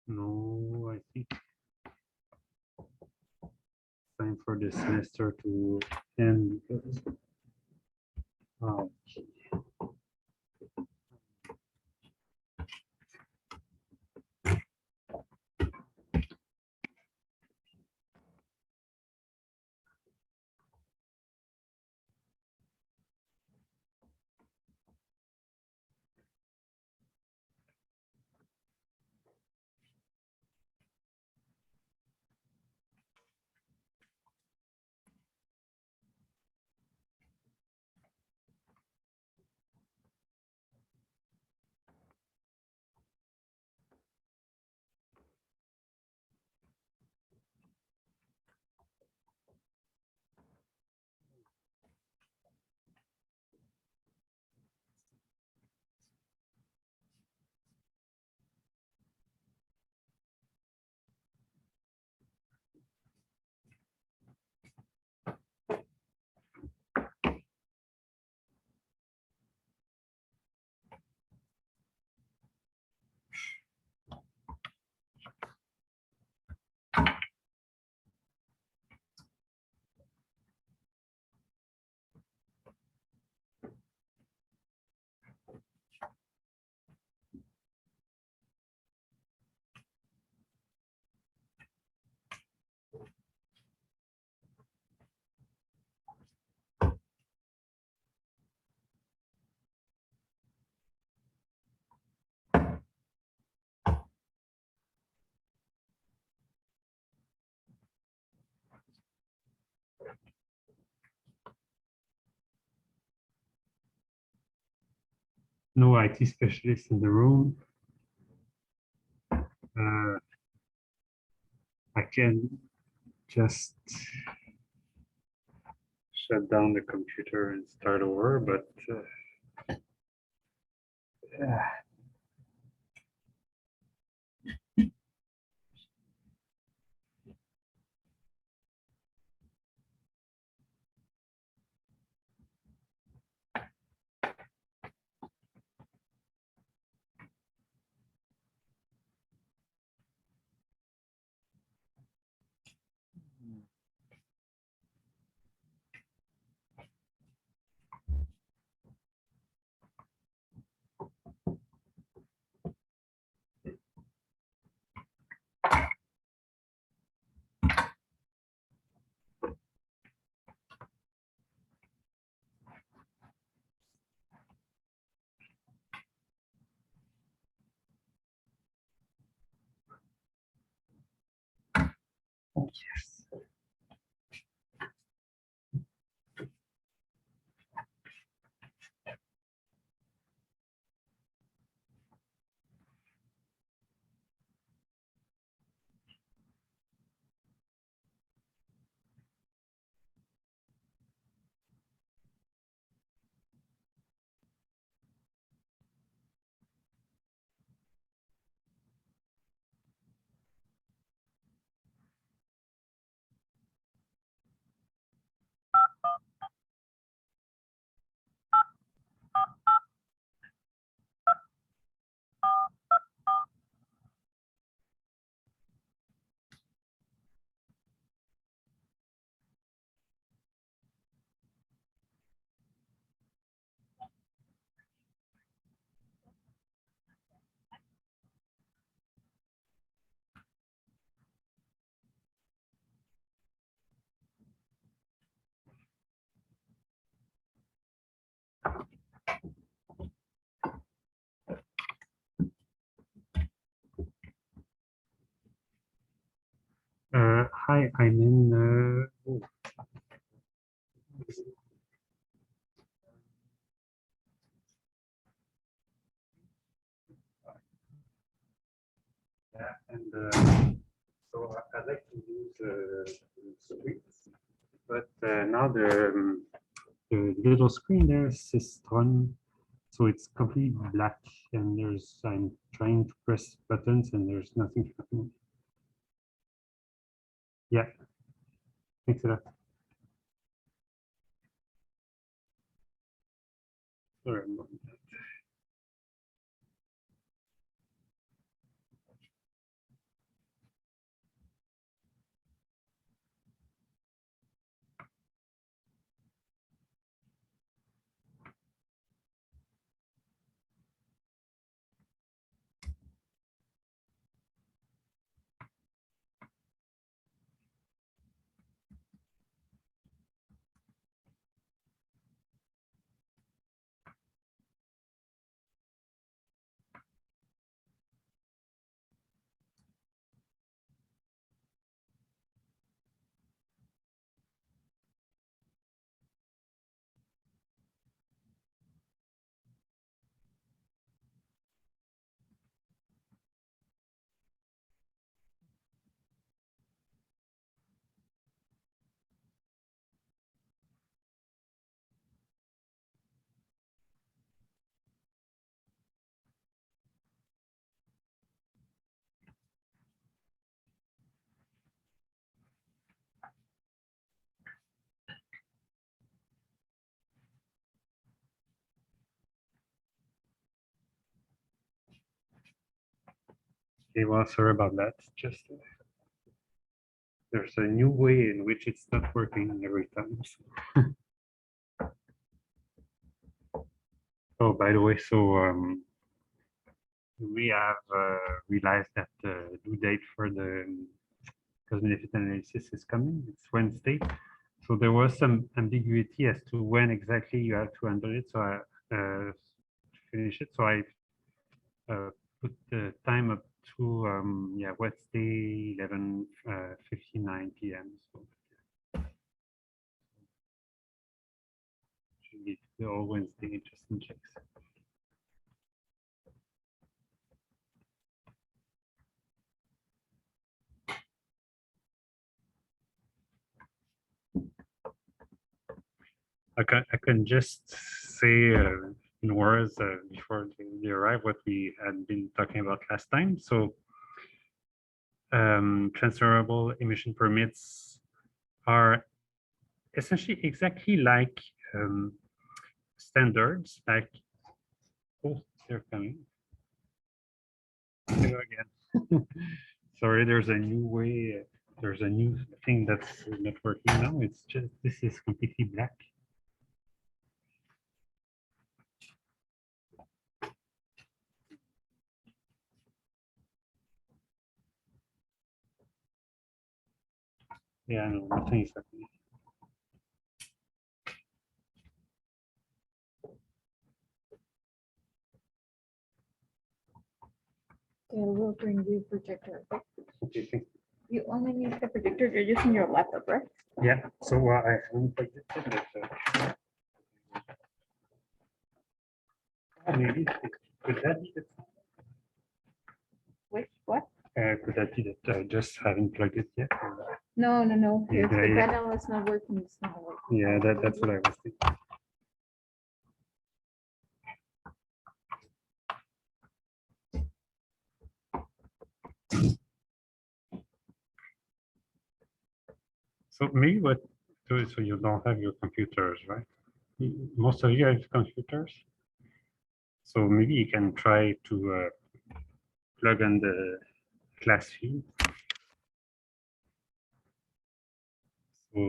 No, I think time for the semester to end because oh, no IT specialist in the room. Uh, I can just shut down the computer and start over, but yeah. Yes. Hi, I'm in. Yeah, and so I like to use scripts, but now the little screen there says run, so it's completely black, and I'm trying to press buttons, and there's nothing happening. Yeah, thanks a lot. Sorry about that. Okay, well, sorry about that. Just there's a new way in which it's not working every time. Oh, by the way, so we have realized that the due date for the cost-benefit analysis is coming. It's Wednesday. So there was some ambiguity as to when exactly you have to handle it. So I finish it. So I put the time up to yeah, Wednesday 11:59 p.m. So should be all Wednesday just in checks. I can just say in words before they arrive what we had been talking about last time. So transferable emission permits are essentially exactly like standards, like, oh, they're coming. Hello again. Sorry, there's a new way, there's a new thing that's not working now. It's just, this is completely black. Yeah, no, nothing is happening. We'll bring the projector. Okay, thank you. You only need the projector. You're using your laptop, right? Yeah, so I haven't plugged it in, but maybe could that be it? Which what? Could that be that I just haven't plugged it yet? No, no, no. Yeah, If the yeah. panel is not working, it's not working. Yeah, that's what I was thinking. So maybe what, so you don't have your computers, right? Most of you have computers. So maybe you can try to plug in the class feed. So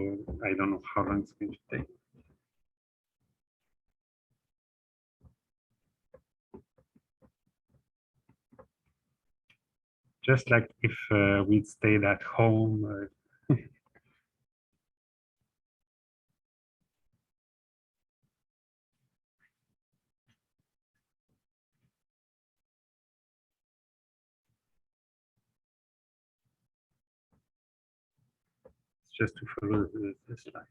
I don't know how long it's going to take. Just like if we'd stayed at home. Just to follow the slides.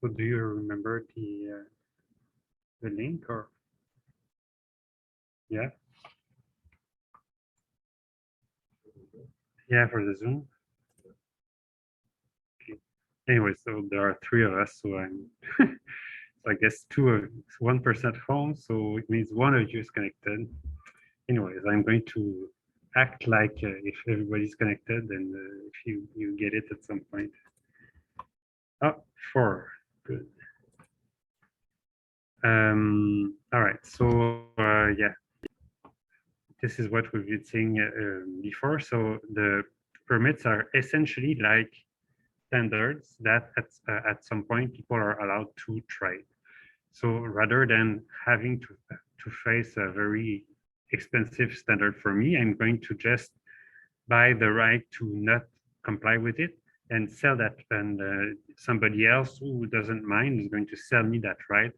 So do you remember the link or? Yeah. Yeah, for the Zoom. Okay. Anyway, so there are three of us, so I'm so I guess one person at home, so it means one of you is connected. Anyways, I'm going to act like if everybody's connected and if you get it at some point. Oh, 4. Good. All right, so yeah, this is what we've been seeing before. So the permits are essentially like standards that at some point people are allowed to trade. So rather than having to face a very expensive standard for me, I'm going to just buy the right to not comply with it and sell that, and somebody else who doesn't mind is going to sell me that right.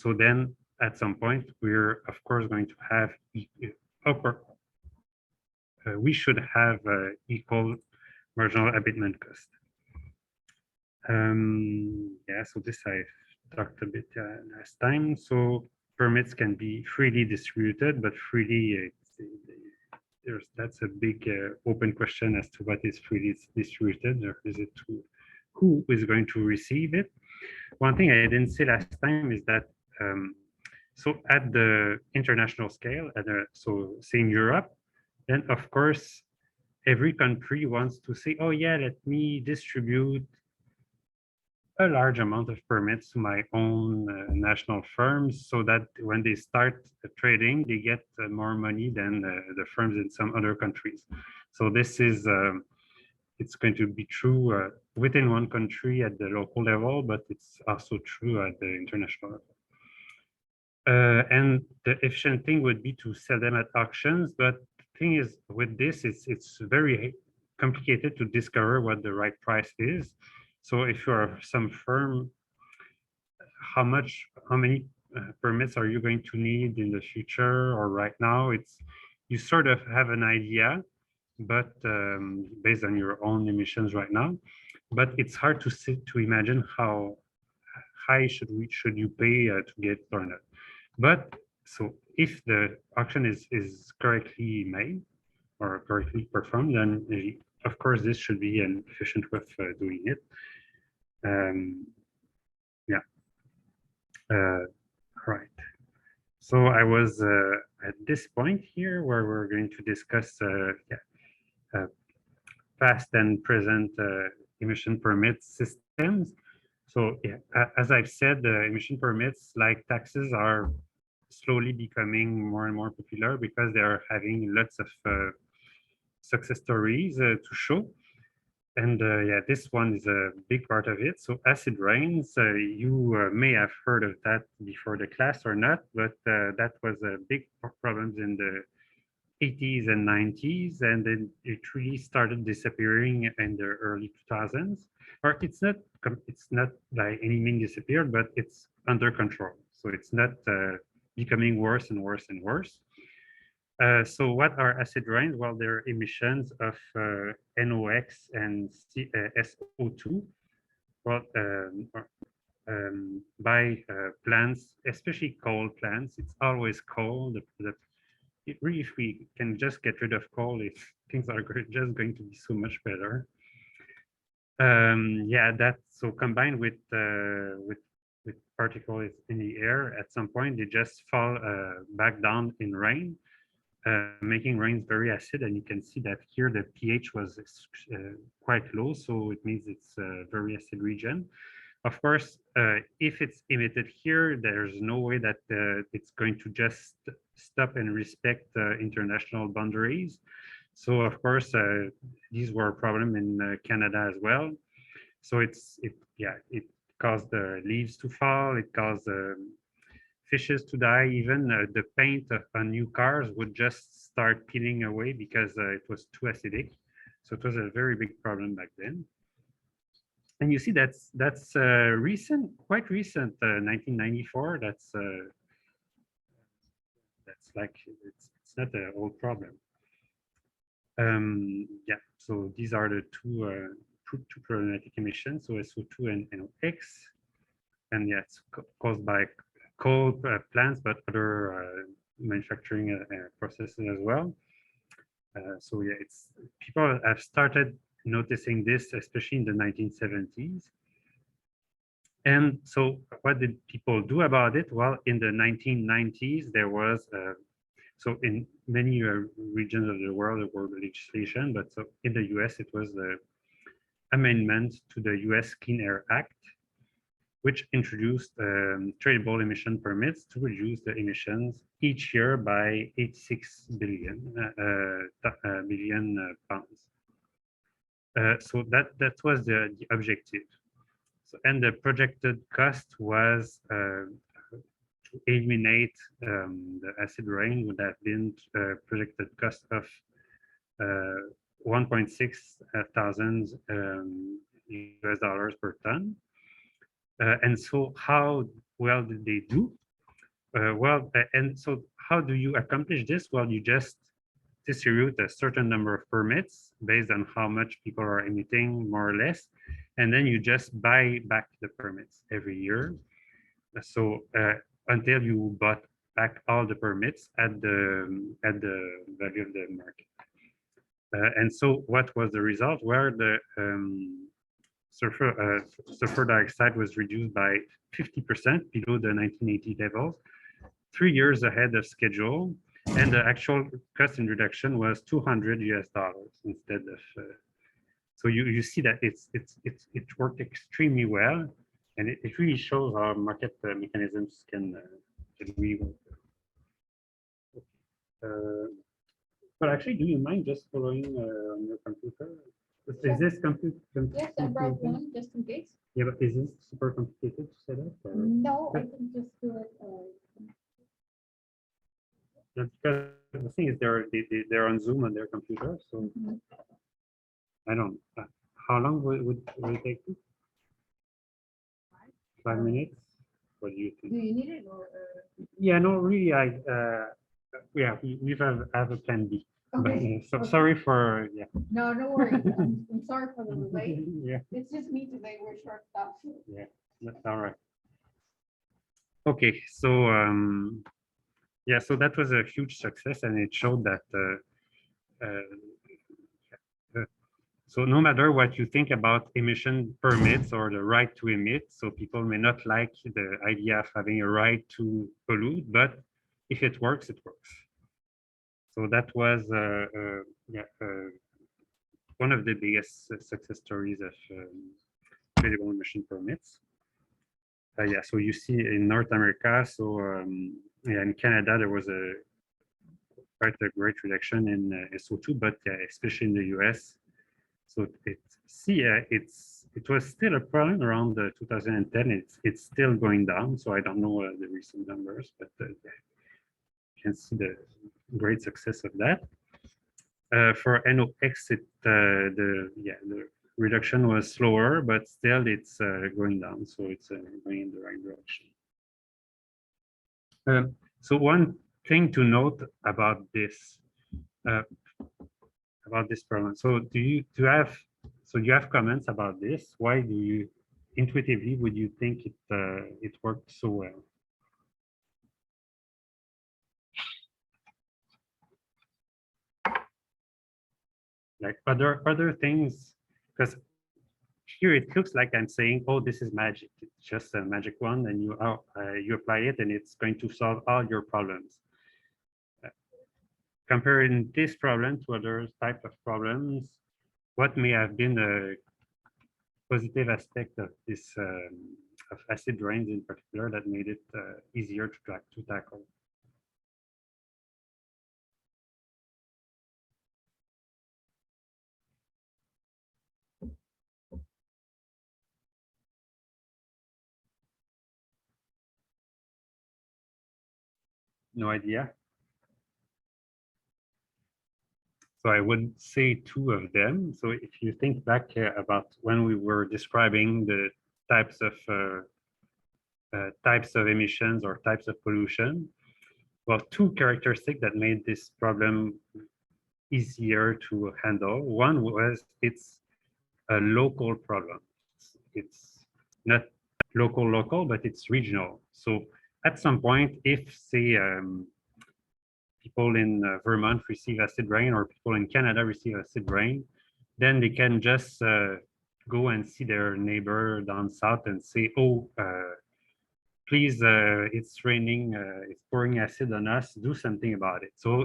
So then at some point, we're of course going to have we should have equal marginal abatement cost. Yeah, so this I talked a bit last time. So permits can be freely distributed, but freely, that's a big open question as to what is freely distributed, or is it to who is going to receive it. One thing I didn't say last time is that so at the international scale, so say in Europe, then of course every country wants to say, oh yeah, let me distribute a large amount of permits to my own national firms, so that when they start trading, they get more money than the firms in some other countries. So this is, it's going to be true within one country at the local level, but it's also true at the international level. And the efficient thing would be to sell them at auctions, but the thing is with this, it's very complicated to discover what the right price is. So if you're some firm, how many permits are you going to need in the future or right now? You sort of have an idea, but based on your own emissions right now, but it's hard to imagine how high should you pay to get or not. But so if the auction is correctly made or correctly performed, then of course this should be an efficient way of doing it. Yeah. Right. So I was at this point here where we're going to discuss past and present emission permit systems. So yeah, as I've said, the emission permits, like taxes, are slowly becoming more and more popular because they are having lots of success stories to show. And yeah, this one is a big part of it. So acid rains, you may have heard of that before the class or not, but that was a big problem in the 80s and 90s, and then it really started disappearing in the early 2000s. Or it's not by any means disappeared, but it's under control. So it's not becoming worse and worse and worse. So what are acid rains? Well, they're emissions of NOx and SO2 well, by plants, especially coal plants. It's always coal. Really, if we can just get rid of coal, things are just going to be so much better. Yeah, that so combined with particles in the air, at some point they just fall back down in rain, making rains very acid. And you can see that here the pH was quite low, so it means it's a very acid region. Of course, if it's emitted here, there's no way that it's going to just stop and respect international boundaries. So of course, these were a problem in Canada as well. So it caused the leaves to fall. It caused fishes to die. Even the paint on new cars would just start peeling away because it was too acidic. So it was a very big problem back then. And you see that's recent, quite recent, 1994. That's like it's not an old problem. Yeah. So these are the two problematic emissions. So SO2 and NOx, and yeah, it's caused by coal plants, but other manufacturing processes as well. So yeah, people have started noticing this, especially in the 1970s. And so what did people do about it? Well, in the 1990s, there was, so in many regions of the world, there were legislation, but so in the US, it was the amendment to the US Clean Air Act, which introduced tradable emission permits to reduce the emissions each year by 86 billion pounds. So that was the objective. So, and the projected cost was to eliminate the acid rain would have been projected cost of 1.6 thousand US dollars per ton. And so how well did they do? And so how do you accomplish this? Well, you just distribute a certain number of permits based on how much people are emitting, more or less, and then you just buy back the permits every year. So until you bought back all the permits at the value of the market. And so what was the result? Where the sulfur dioxide was reduced by 50% below the 1980 levels, 3 years ahead of schedule, and the actual cost in reduction was $200 US instead of. So you see that it worked extremely well, and it really shows how market mechanisms can really work. But actually, do you mind just following on your computer? Is this computer? Yes, I brought one just in case. Yeah, but is this super complicated to set up? Or? No, I can just do it. Because the thing is, they're on Zoom on their computer, so I don't. How long would it take you? 5 minutes? What do you think? Do you need it or? Yeah, no, really, yeah, we have a plan B. Okay. So Okay. sorry for No, no worries. I'm sorry for the delay. Yeah, It's just me today. We're short staffed. yeah, that's all right. Okay, so yeah, so that was a huge success, and it showed that so no matter what you think about emission permits or the right to emit, so people may not like the idea of having a right to pollute, but if it works, it works. So that was one of the biggest success stories of credible emission permits. Yeah, so you see in North America, so yeah, in Canada, there was quite a great reduction in SO2, but especially in the US. So it was still a problem around 2010. It's still going down. So I don't know the recent numbers, but you can see the great success of that. For NOx, the reduction was slower, but still it's going down. So it's going in the right direction. So one thing to note about this problem. So do you have comments about this? Why do you intuitively would you think it worked so well? Like other things, because here it looks like I'm saying, oh, this is magic. It's just a magic wand, and you apply it, and it's going to solve all your problems. Comparing this problem to other type of problems, what may have been a positive aspect of this of acid rains in particular that made it easier to tackle? No idea. So I would say two of them. So if you think back about when we were describing the types of emissions or types of pollution, well, two characteristics that made this problem easier to handle. One was it's a local problem. It's not local, but it's regional. So at some point, if say people in Vermont receive acid rain or people in Canada receive acid rain, then they can just go and see their neighbor down south and say, oh, please, it's raining, it's pouring acid on us, do something about it. So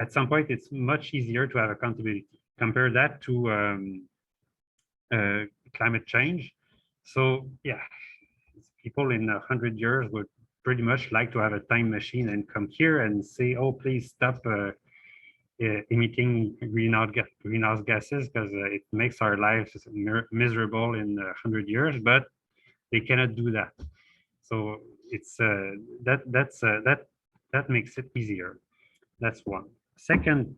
at some point, it's much easier to have accountability. Compare that to climate change. So yeah, people in 100 years would pretty much like to have a time machine and come here and say, oh, please stop emitting greenhouse gases because it makes our lives miserable in 100 years, but they cannot do that. So it's that makes it easier. That's one. Second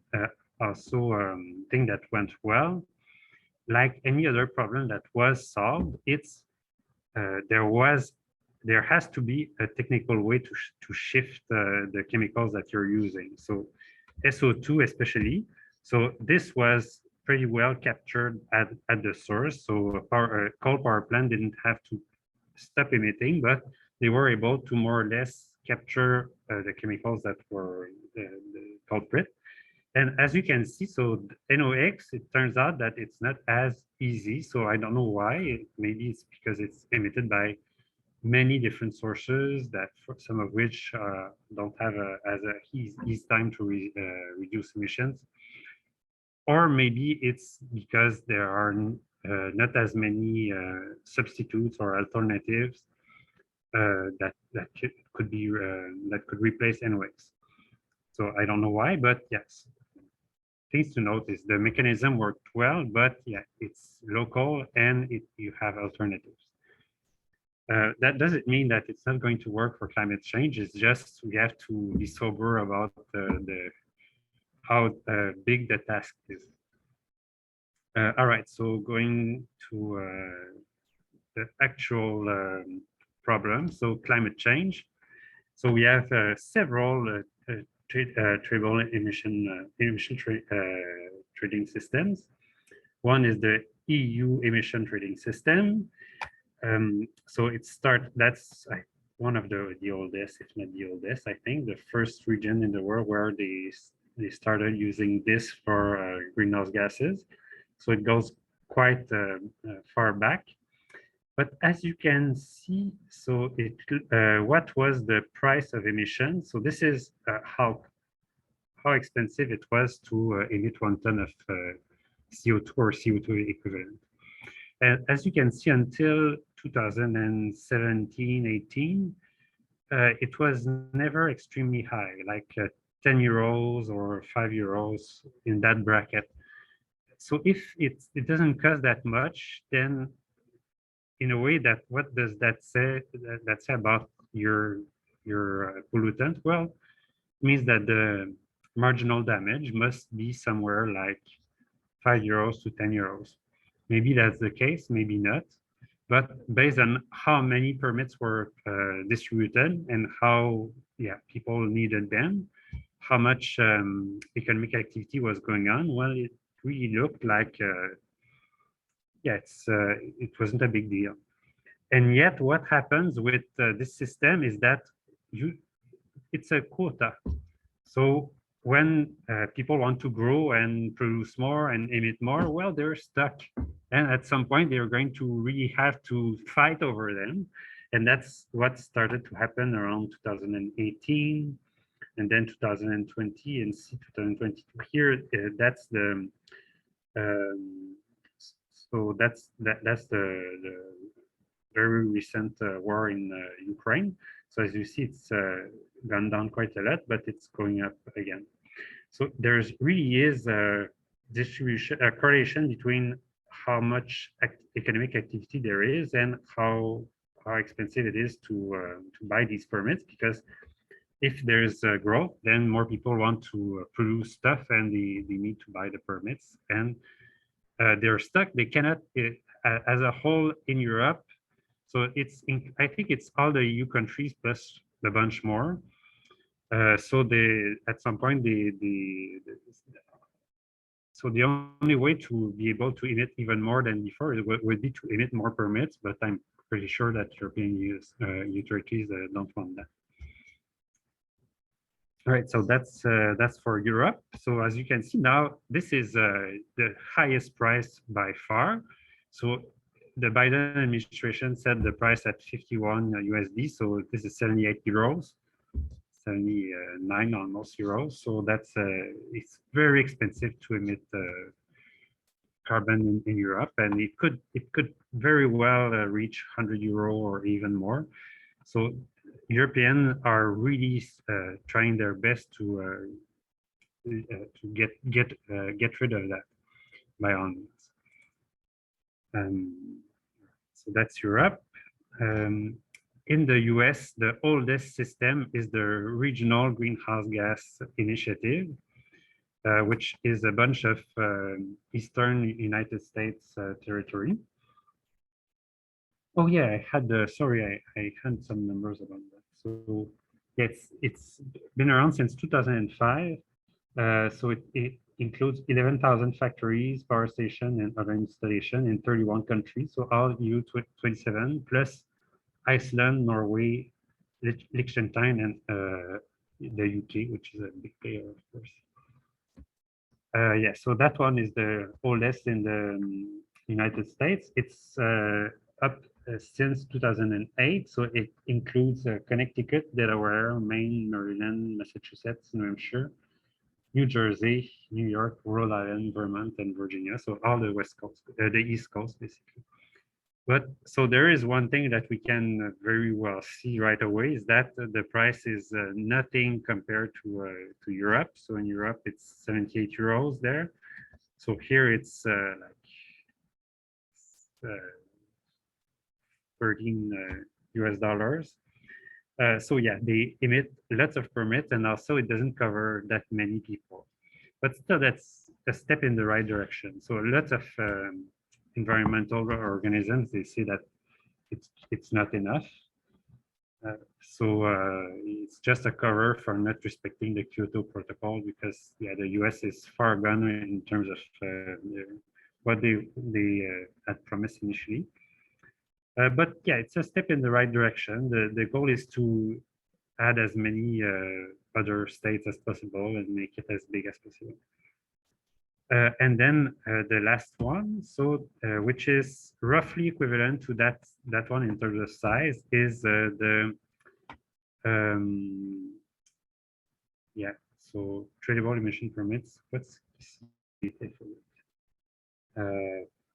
also thing that went well. Like any other problem that was solved, it's there has to be a technical way to shift the chemicals that you're using. So SO2 especially. So this was pretty well captured at the source. So a coal power plant didn't have to stop emitting, but they were able to more or less capture the chemicals that were the culprit. And as you can see, so NOx, it turns out that it's not as easy. So I don't know why. Maybe it's because it's emitted by many different sources that some of which don't have as a easy time to reduce emissions. Or maybe it's because there are not as many substitutes or alternatives that could be that could replace NOx. So I don't know why, but yes, things to note is the mechanism worked well, but yeah, it's local and you have alternatives. That doesn't mean that it's not going to work for climate change. It's just we have to be sober about how big the task is. All right, so going to the actual problem. So climate change. So we have several tradable emission trading systems. One is the EU emission trading system. So that's one of the oldest, if not the oldest, I think, the first region in the world where they started using this for greenhouse gases. So it goes quite far back. But as you can see, so what was the price of emission? So this is how expensive it was to emit 1 ton of CO2 or CO2 equivalent. And as you can see, until 2017, 18, it was never extremely high, like 10 euros or 5 euros in that bracket. So if it doesn't cost that much, then in a way, that what does that say? That say about your pollutant? Well, it means that the marginal damage must be somewhere like 5 euros to 10 euros. Maybe that's the case, maybe not. But based on how many permits were distributed and how people needed them, how much economic activity was going on, well, it really looked like it wasn't a big deal. And yet what happens with this system is that it's a quota. So when people want to grow and produce more and emit more, well, they're stuck. And at some point, they're going to really have to fight over them. And that's what started to happen around 2018 and then 2020 and 2022. Here, that's the the very recent war in Ukraine. So as you see, it's gone down quite a lot, but it's going up again. So there's really is a correlation between how much economic activity there is and how expensive it is to buy these permits, because if there's growth, then more people want to produce stuff and they need to buy the permits, and they're stuck. They cannot, as a whole in Europe. So I think it's all the EU countries plus a bunch more. So at some point, so the only way to be able to emit even more than before would be to emit more permits, but I'm pretty sure that European utilities don't want that. All right, so that's for Europe. So as you can see now, this is the highest price by far. So the Biden administration set the price at 51 USD. So this is 78 euros, 79 almost euros. So that's it's very expensive to emit carbon in Europe, and it could very well reach 100 euro or even more. So Europeans are really trying their best to get rid of that by all means. So that's Europe. In the US, the oldest system is the Regional Greenhouse Gas Initiative. which is a bunch of Eastern United States territory. Oh yeah, I had sorry, I had some numbers about that. So it's been around since 2005. So it includes 11,000 factories, power stations, and other installation in 31 countries. So all EU 27 plus Iceland, Norway, Liechtenstein, and the UK, which is a big player, of course. Yeah, so that one is the oldest in the United States. It's up since 2008, so it includes Connecticut, Delaware, Maine, Maryland, Massachusetts, New Hampshire, New Jersey, New York, Rhode Island, Vermont, and Virginia. So all the West Coast, the East Coast, basically. But so there is one thing that we can very well see right away is that the price is nothing compared to Europe. So in Europe, it's 78 euros there. So here it's like 13 US dollars. So yeah, they emit lots of permits, and also it doesn't cover that many people. But still, that's a step in the right direction. So lots of environmental organisms, they say that it's not enough. It's just a cover for not respecting the Kyoto Protocol because yeah, the US is far gone in terms of what they had promised initially. But yeah, it's a step in the right direction. The goal is to add as many other states as possible and make it as big as possible. And then the last one, so which is roughly equivalent to that one in terms of size, is yeah. So tradable emission permits. What's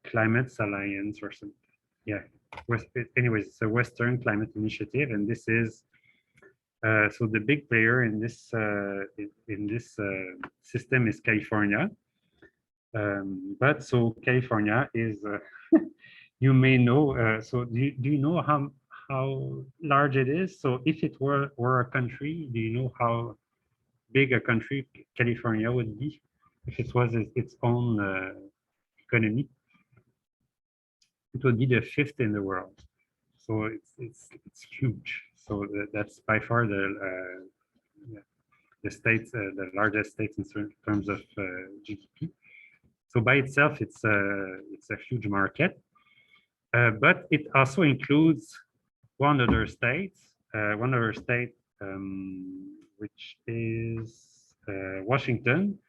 Climate Alliance or something? Yeah. Anyways, it's a Western Climate Initiative, and this is so the big player in this system is California. But so California is, you may know, so do you know how large it is? So if it were a country, do you know how big a country California would be if it was its own economy? It would be the 5th in the world. So it's huge. So that's by far the states, the largest states in terms of GDP. So by itself, it's a huge market, but it also includes one other state, which is Washington,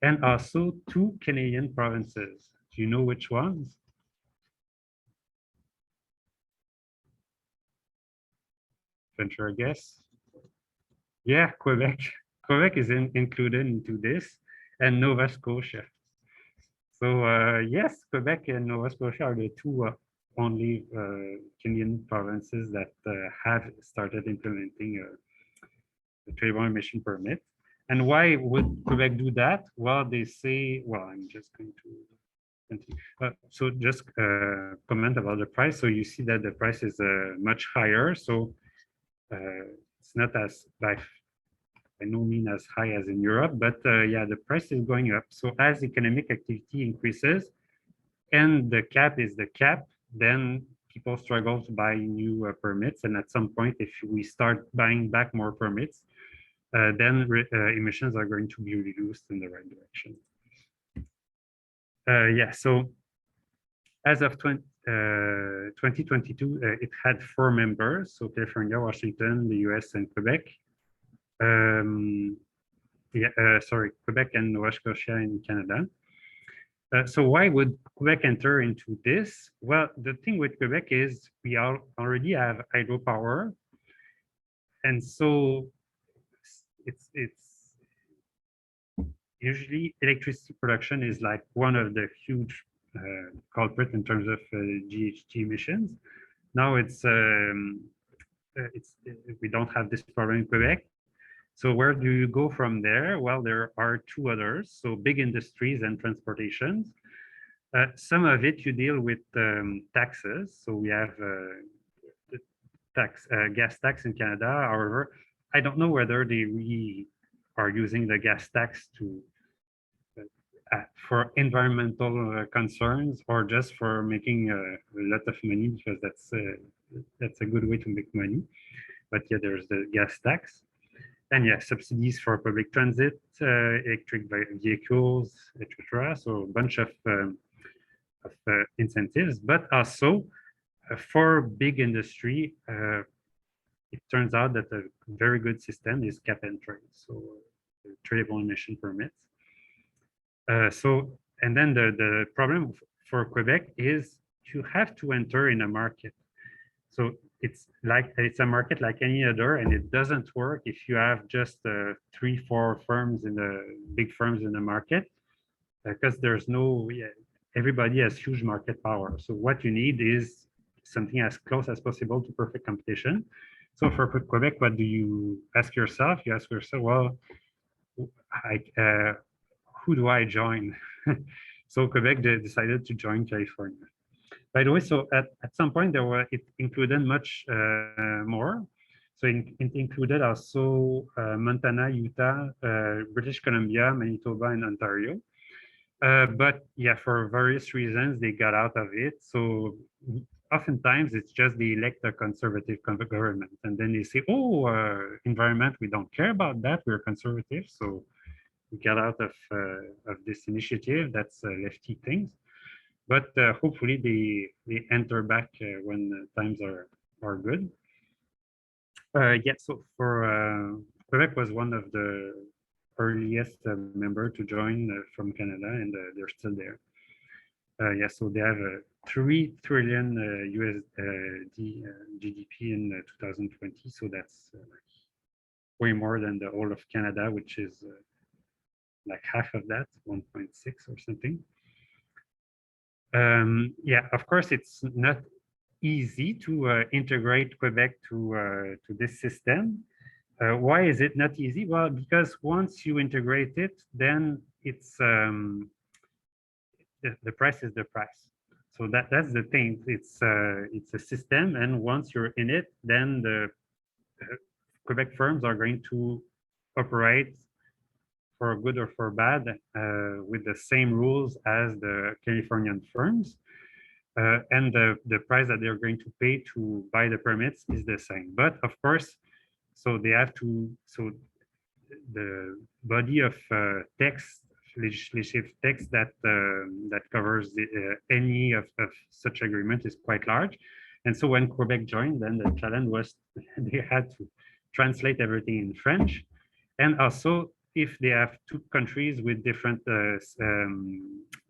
and also 2 Canadian provinces. Do you know which ones? Venture a guess. Yeah, Quebec. Quebec is included into this, and Nova Scotia. So yes, Quebec and Nova Scotia are the two only Canadian provinces that have started implementing the tradable emission permit. And why would Quebec do that? Well, they say, well, I'm just going to continue. So just comment about the price. So you see that the price is much higher. So it's not as by no means as high as in Europe, but yeah, the price is going up. So as economic activity increases and the cap is the cap, then people struggle to buy new permits. And at some point, if we start buying back more permits, then emissions are going to be reduced in the right direction. Yeah, so as of 2022, it had 4 members, so California, Washington, the US, and Quebec. Sorry, Quebec and Nova Scotia in Canada. So why would Quebec enter into this? Well, the thing with Quebec is we already have hydropower, and so it's usually electricity production is like one of the huge culprit in terms of GHG emissions. Now we don't have this problem in Quebec. So where do you go from there? Well, there are 2 others. So big industries and transportations. Some of it you deal with taxes. So we have the gas tax in Canada. However, I don't know whether they really are using the gas tax to for environmental concerns or just for making a lot of money, because that's a good way to make money. But yeah, there's the gas tax. And yeah, subsidies for public transit, electric vehicles, etc. So a bunch of incentives, but also for big industry, it turns out that a very good system is cap and trade, so tradable emission permits. And then the problem for Quebec is you have to enter in a market. So it's a market like any other, and it doesn't work if you have just 3-4 firms in the big firms in the market, because there's no, everybody has huge market power. So what you need is something as close as possible to perfect competition. So for Quebec, what do you ask yourself? You ask yourself, well, who do I join? So Quebec decided to join California. By the way, so at some point it included much more. So it included also Montana, Utah, British Columbia, Manitoba, and Ontario. But yeah, for various reasons, they got out of it. So oftentimes it's just they elect a conservative government, and then they say, oh, environment, we don't care about that, we're conservative. So we got out of this initiative. That's lefty things. But hopefully they enter back when times are good. Yeah, so for Quebec was one of the earliest member to join from Canada, and they're still there. Yeah, so they have a 3 trillion USD GDP in 2020. So that's way more than the whole of Canada, which is like half of that, 1.6 or something. Yeah, of course, it's not easy to integrate Quebec to this system. Why is it not easy? Well, because once you integrate it, then it's the price is the price. So that's the thing. It's a system, and once you're in it, then the Quebec firms are going to operate for good or for bad with the same rules as the Californian firms. And the price that they're going to pay to buy the permits is the same. But of course, so they have to, so the body of text, legislative text that covers any of such agreement is quite large. And so when Quebec joined, then the challenge was they had to translate everything in French. And also, if they have two countries with different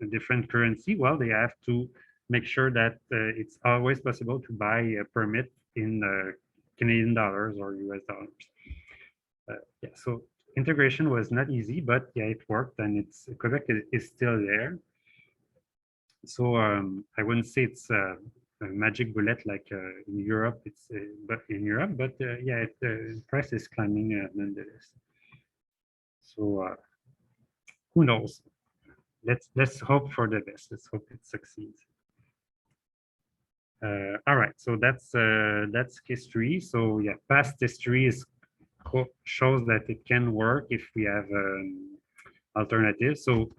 different currency, well, they have to make sure that it's always possible to buy a permit in Canadian dollars or US dollars. Yeah, so integration was not easy, but yeah, it worked, and it's Quebec is still there. So I wouldn't say it's a magic bullet like in Europe. It's but in Europe, but yeah, the price is climbing nonetheless. So who knows? Let's hope for the best. Let's hope it succeeds. All right, so that's history. So yeah, past history shows that it can work if we have alternatives. So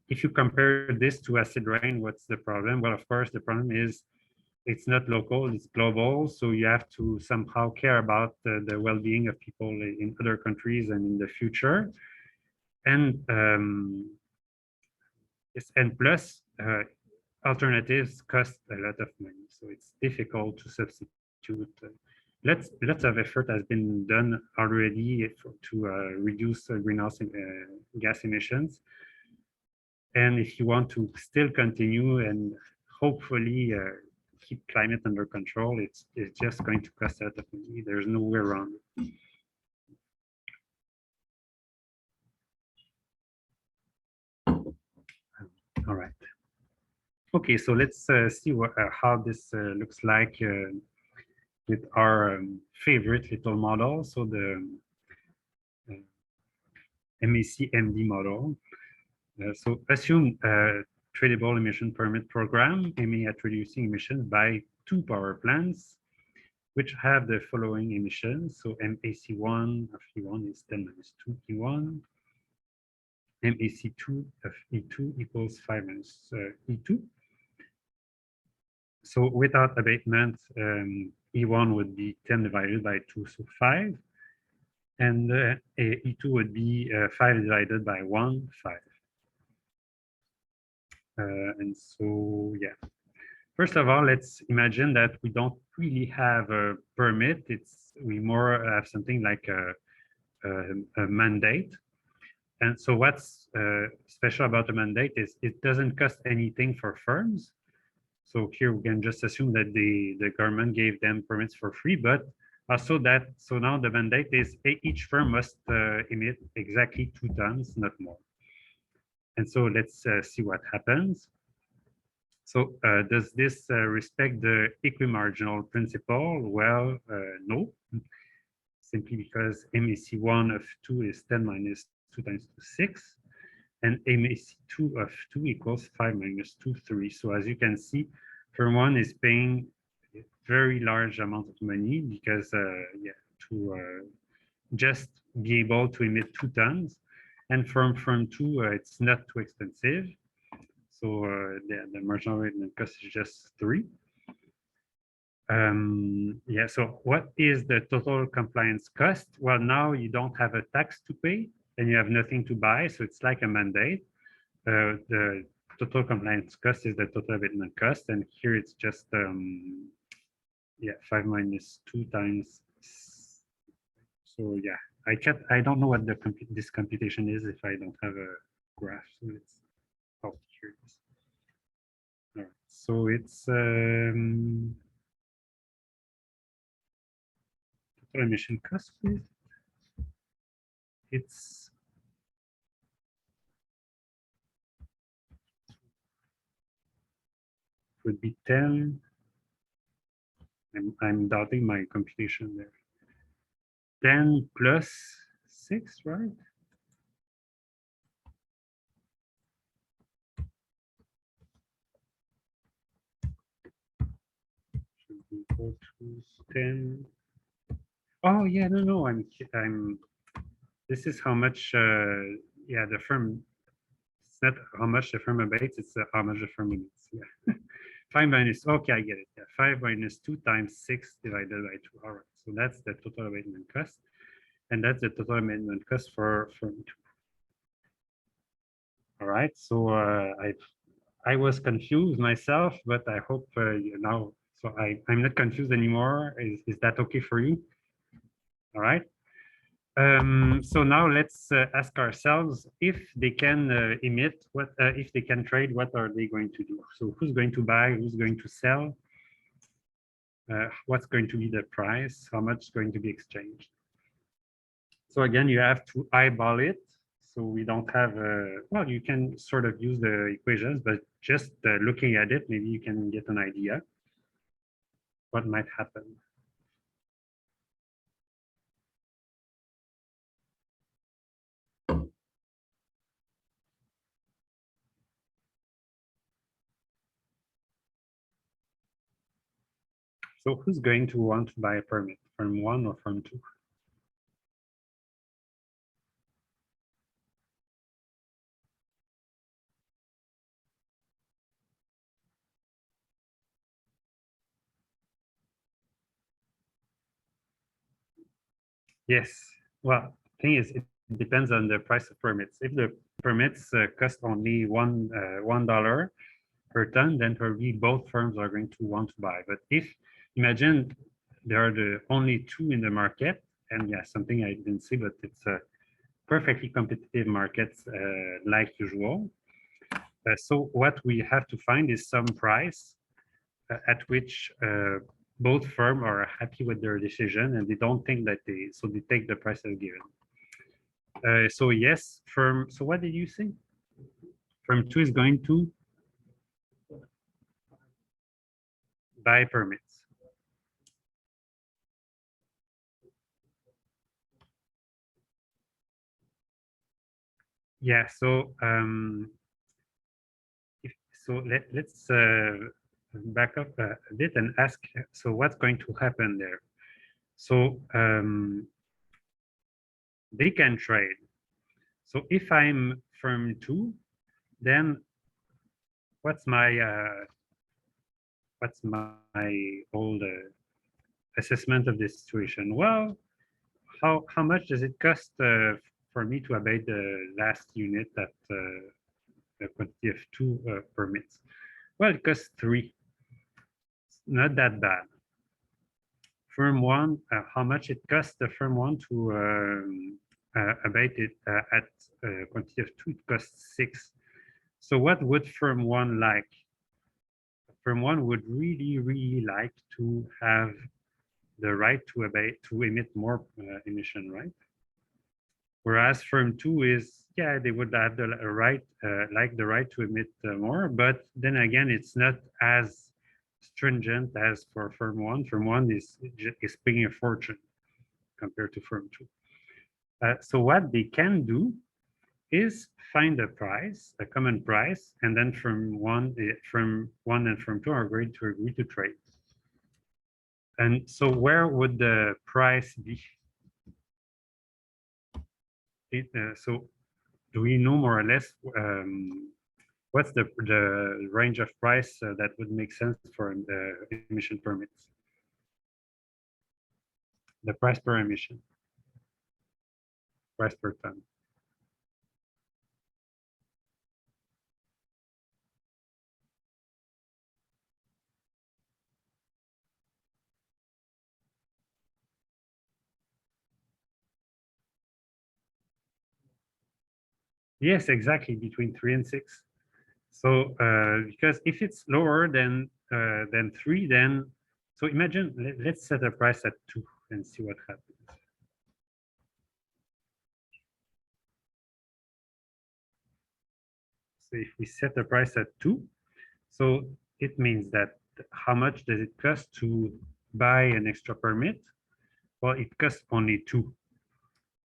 if you compare this to acid rain, what's the problem? Well, of course, the problem is it's not local, it's global. So you have to somehow care about the well-being of people in other countries and in the future. And yes, and plus, alternatives cost a lot of money. So it's difficult to substitute. Lots of effort has been done already to reduce greenhouse gas emissions. And if you want to still continue and hopefully keep climate under control, it's just going to cost a lot of money. There's no way around it. All right. Okay, so let's see how this looks like with our favorite little model. So the MAC-MD model. So assume a tradable emission permit program aiming at reducing emissions by 2 power plants, which have the following emissions. So MAC1 of E1 is 10 minus 2 E1. MAC2 of E2 equals 5 minus E2. So without abatement, E1 would be 10 divided by 2, so 5. And E2 would be 5 divided by 1, 5. And so, yeah. First of all, let's imagine that we don't really have a permit. We more have something like a mandate. And so what's special about a mandate is it doesn't cost anything for firms. So here we can just assume that the government gave them permits for free, but also that, so now the mandate is each firm must emit exactly 2 tons, not more. And so let's see what happens. So does this respect the equimarginal principle? Well, no, simply because MAC1 of 2 is 10 minus 2 times 2, 6. And MAC2 of 2 equals 5 minus 2, 3. So as you can see, firm 1 is paying a very large amount of money because, yeah, to just be able to emit 2 tons. And from firm 2, it's not too expensive. So the marginal rate and cost is just 3. Yeah, so what is the total compliance cost? Well, now you don't have a tax to pay and you have nothing to buy, so it's like a mandate. The total compliance cost is the total abatement cost, and here it's just yeah, 5 minus 2 times. So yeah, I don't know what this computation is if I don't have a graph. So it's here it is. All right, so it's total emission cost, please. It's would be 10. I'm doubting my computation there. 10 plus 6, right? Should be equal to 10. Oh yeah, no, this is how much yeah, the firm, it's not how much the firm abates, it's how much the firm emits. Yeah. 5 minus, okay, I get it. Yeah, 5 minus 2 times 6 divided by 2. All right, so that's the total abatement cost. And that's the total abatement cost for firm 2. All right, so I was confused myself, but I hope you know, so I'm not confused anymore. Is that okay for you? All right. So now let's ask ourselves if they can emit, what if they can trade, what are they going to do? So who's going to buy, who's going to sell? What's going to be the price? How much is going to be exchanged? So again, you have to eyeball it. So we don't have, well, you can sort of use the equations, but just looking at it, maybe you can get an idea what might happen. So who's going to want to buy a permit, firm 1 or firm 2? Yes. Well, thing is, it depends on the price of permits. If the permits cost only $1 per ton, then probably both firms are going to want to buy. But if imagine there are the only 2 in the market, and yeah, something I didn't see, but it's a perfectly competitive market like usual. So what we have to find is some price at which both firms are happy with their decision and they don't think that so they take the price as given. So yes, so what did you say? Firm 2 is going to buy permits. Yeah, so let's back up a bit and ask, so what's going to happen there? So they can trade. So if I'm firm 2, then what's my old assessment of this situation? Well, how much does it cost for me to abate the last unit at a quantity of 2 permits? Well, it costs 3. It's not that bad. Firm 1, how much it costs the firm 1 to abate it at a quantity of 2? It costs 6. So what would firm 1 like? Firm 1 would really like to have the right to abate, to emit more emission, right? Whereas firm 2 is, yeah, they would have the right, like the right to emit more, but then again, it's not as stringent as for firm 1. Firm 1 is paying a fortune compared to firm 2. So what they can do is find a price, a common price, and then firm 1 and firm 2 are going to agree to trade. And so where would the price be? So do we know more or less what's the range of price that would make sense for emission permits? The price per emission, price per ton. Yes, exactly, between 3 and 6. So because if it's lower than 3, then so imagine let's set a price at 2 and see what happens. So if we set the price at 2, so it means that how much does it cost to buy an extra permit? Well, it costs only 2.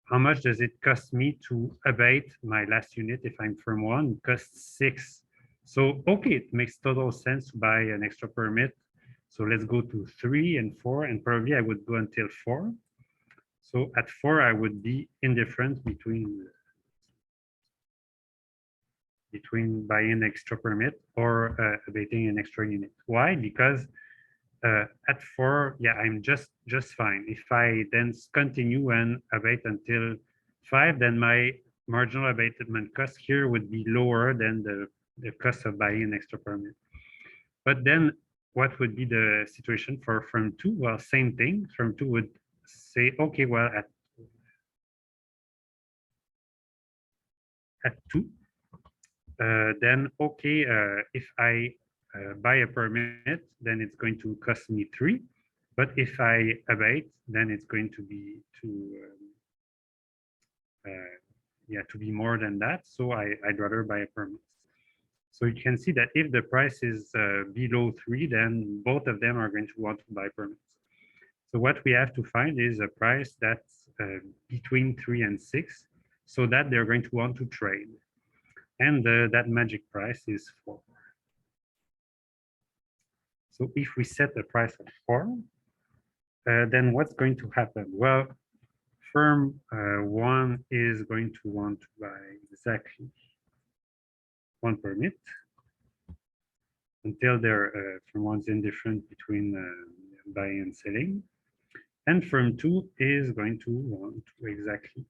How much does it cost me to abate my last unit if I'm firm 1? It costs 6. So, okay, it makes total sense to buy an extra permit. So let's go to 3 and 4, and probably I would go until 4. So at 4, I would be indifferent between buying an extra permit or abating an extra unit. Why? Because at 4, yeah, I'm just fine. If I then continue and abate until 5, then my marginal abatement cost here would be lower than the cost of buying an extra permit. But then what would be the situation for firm 2? Well, same thing. Firm 2 would say, okay, well, at 2, then okay, if I buy a permit, then it's going to cost me 3. But if I abate, then it's going to be to be more than that. So I'd rather buy a permit. So you can see that if the price is below 3, then both of them are going to want to buy permits. So what we have to find is a price that's between 3 and 6, so that they're going to want to trade. And that magic price is 4. So if we set the price at 4, then what's going to happen? Well, firm 1 is going to want to buy exactly 1 permit until their firm 1's indifferent between buying and selling. And firm 2 is going to want to exactly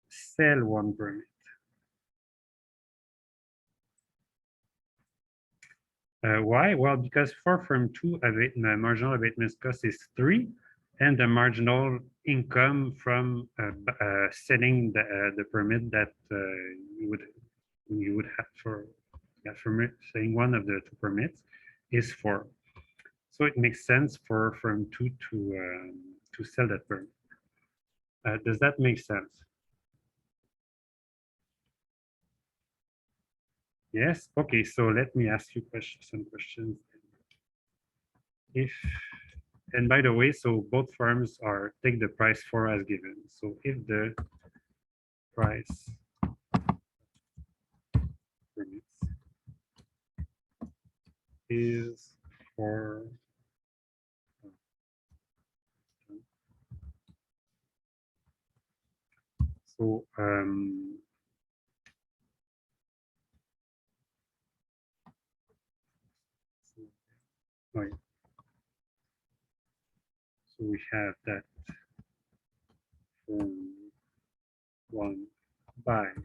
sell 1 permit. Why? Well, because for firm 2, marginal abatement cost is 3, and the marginal income from selling the permit that you would have for selling one of the 2 permits is 4. So it makes sense for firm 2 to sell that permit. Does that make sense? Yes. Okay. So let me ask you some questions. And by the way, so both firms take the price 4 as given. So if the price permits is 4, so Oh, yeah. So we have that from one buys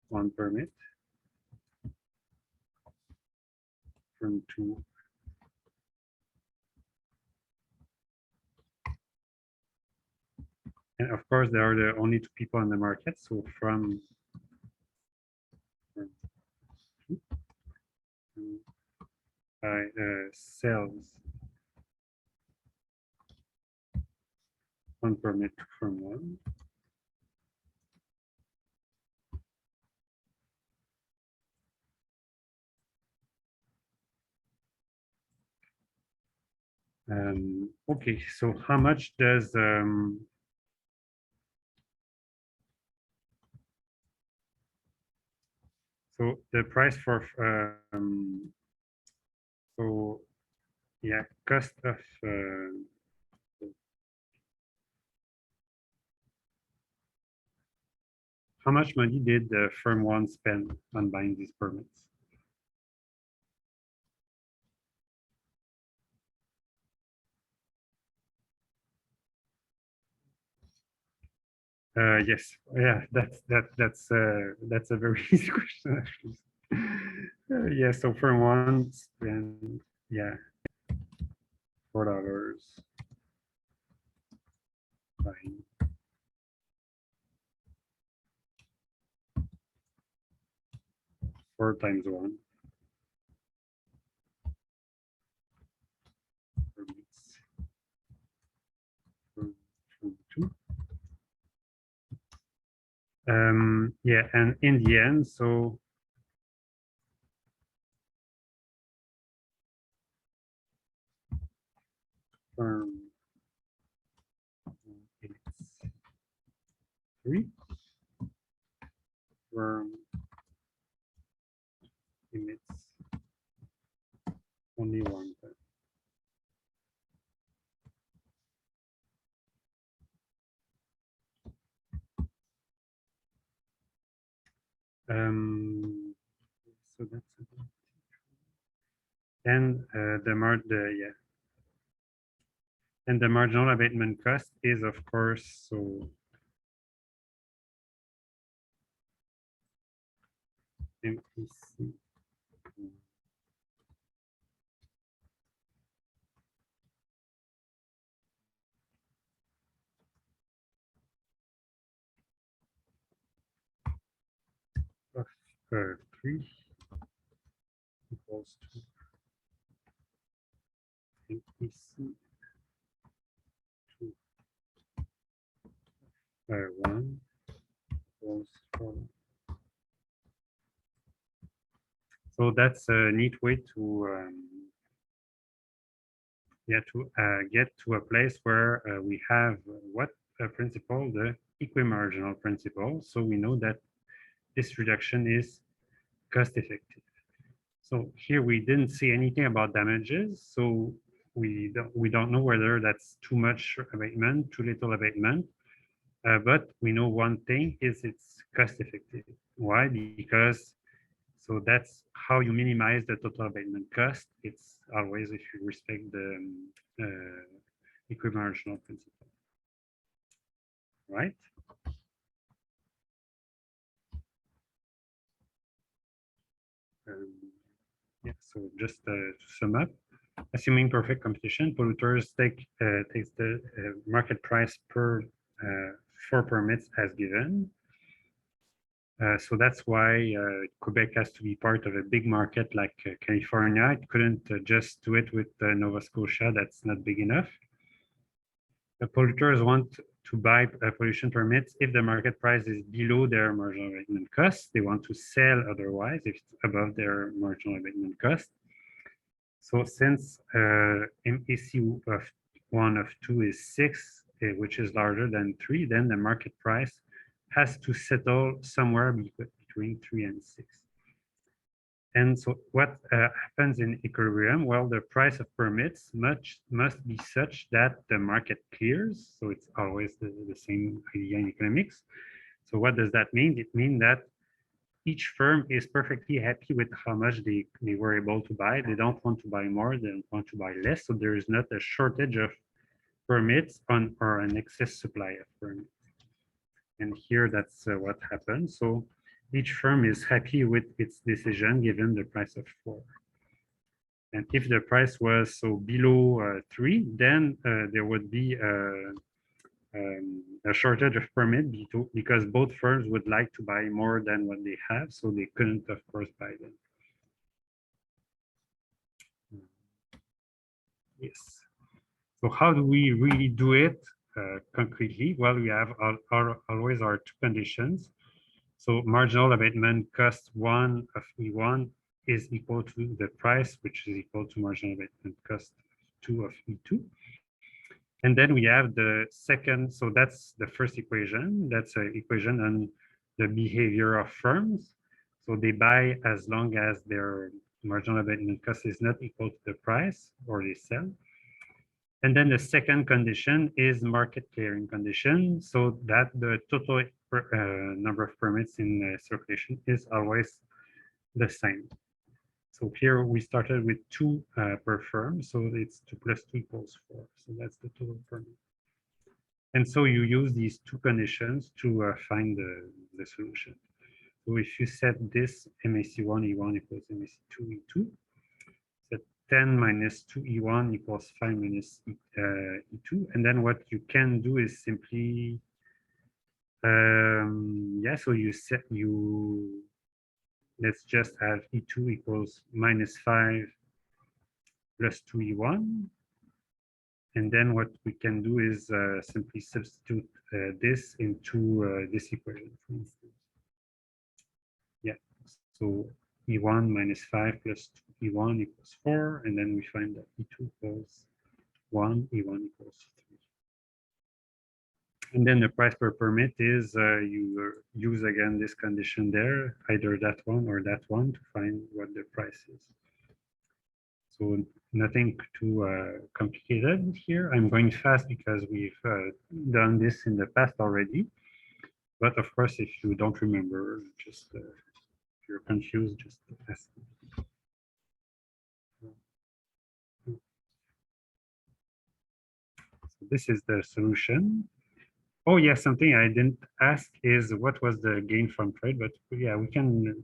one permit, from two and of course there are the only two people on the market, so from sells one permit from one. Okay, so how much does so the price for so yeah, cost of how much money did the firm one spend on buying these permits? Yes, yeah, that's a very easy question actually. Yeah, so firm one spend yeah $4 buying 4 times 1 permits from 2. Yeah, and in the end, so firm it's 3, firm emits only 1 time. So that's it. And and the marginal abatement cost is of course so MPC of 3 equals to MPC 1 equals 4. So that's a neat way to get to a place where we have what principle, the equimarginal principle. So we know that this reduction is cost effective. So here we didn't see anything about damages. So we don't know whether that's too much abatement, too little abatement. But we know one thing is it's cost effective. Why? Because so that's how you minimize the total abatement cost. It's always if you respect the equimarginal principle, right? Yeah, so just to sum up, assuming perfect competition, polluters takes the market price per 4 permits as given. So that's why Quebec has to be part of a big market like California. It couldn't just do it with Nova Scotia. That's not big enough. The polluters want to buy pollution permits if the market price is below their marginal abatement cost. They want to sell otherwise if it's above their marginal abatement cost. So since MAC of 1 of 2 is 6, which is larger than 3, then the market price has to settle somewhere between 3 and 6. And so what happens in equilibrium? Well, the price of permits must be such that the market clears. So it's always the same idea in economics. So what does that mean? It means that each firm is perfectly happy with how much they were able to buy. They don't want to buy more, they don't want to buy less. So there is not a shortage of permits or an excess supply of permits. And here that's what happens. So each firm is happy with its decision given the price of 4. And if the price was so below 3, then there would be a shortage of permit because both firms would like to buy more than what they have, so they couldn't, of course, buy them. Yes. So how do we really do it concretely? Well, we have always our 2 conditions. So marginal abatement cost 1 of E1 is equal to the price, which is equal to marginal abatement cost 2 of E2. And then we have the second, so that's the first equation. That's an equation on the behavior of firms. So they buy as long as their marginal abatement cost is not equal to the price, or they sell. And then the second condition is market clearing condition, so that the total number of permits in circulation is always the same. So here we started with 2 per firm, so it's 2 plus 2 equals 4. So that's the total permit. And so you use these 2 conditions to find the solution. So if you set this MAC1 E1 equals MAC2 E2, set 10 minus 2 E1 equals 5 minus E2. And then what you can do is simply, yeah, so let's just have E2 equals minus 5 plus 2 E1. And then what we can do is simply substitute this into this equation, for instance. Yeah, so E1 minus 5 plus 2 E1 equals 4. And then we find that E2 equals 1, E1 equals 3. And then the price per permit is you use again this condition there, either that one or that one, to find what the price is. So nothing too complicated here. I'm going fast because we've done this in the past already. But of course, if you don't remember, just if you're confused, just ask me. So this is the solution. Oh, yeah, something I didn't ask is what was the gain from trade, but yeah, we can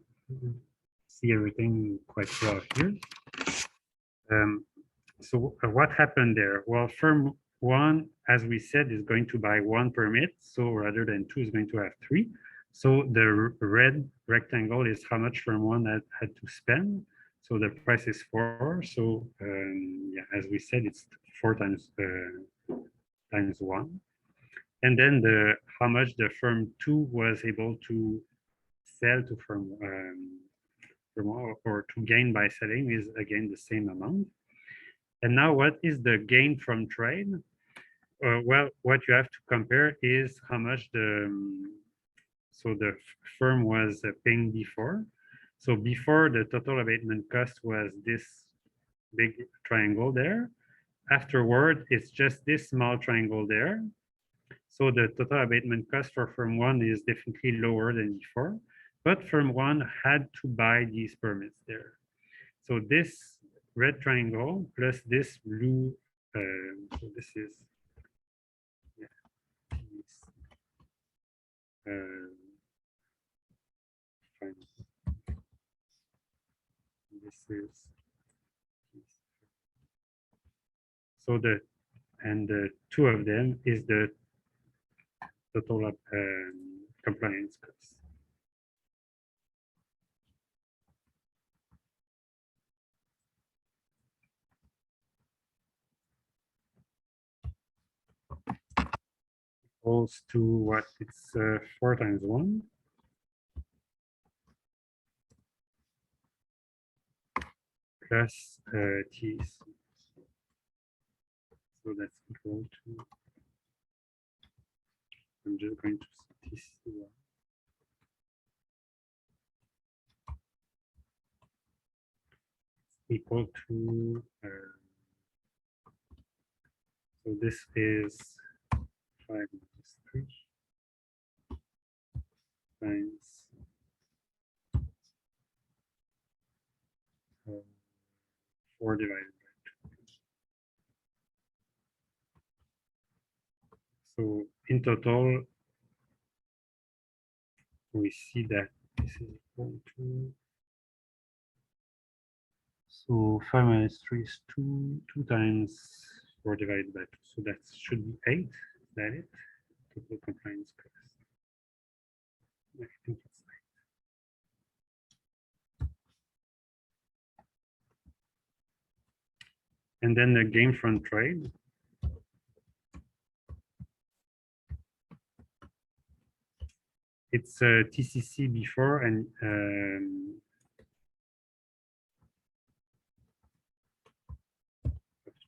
see everything quite well here. So what happened there? Well, firm 1, as we said, is going to buy 1 permit. So rather than 2, is going to have 3. So the red rectangle is how much firm 1 had to spend. So the price is 4. So yeah, as we said, it's 4 times 1. And then how much the firm 2 was able to sell to firm or to gain by selling is again the same amount. And now what is the gain from trade? Well, what you have to compare is how much so the firm was paying before. So before, the total abatement cost was this big triangle there. Afterward, it's just this small triangle there. So the total abatement cost for firm 1 is definitely lower than before, but firm 1 had to buy these permits there. So this red triangle plus this blue, so this is, yeah, this is, so and the 2 of them is the total compliance cost. Equals to what? It's 4 times 1 plus t. So that's equal to, I'm just going to set this equal to, so this is 5 minus 3 times 4 divided by 2. So in total, we see that this is equal to, so 5 minus 3 is 2 times 4 divided by 2. So that should be 8. Is that it? Total compliance cost. I think it's 8. And then the gain from trade. It's TCC before and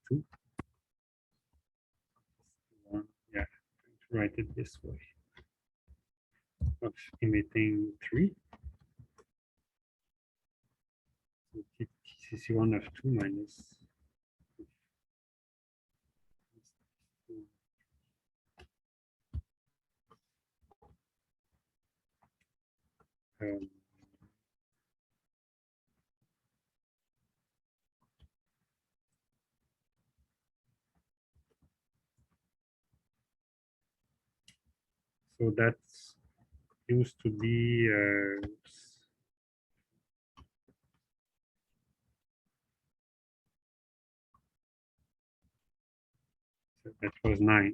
two. Yeah, write it this way. Of emitting 3. So TCC1 of 2 minus. So that's used to be so that was 9.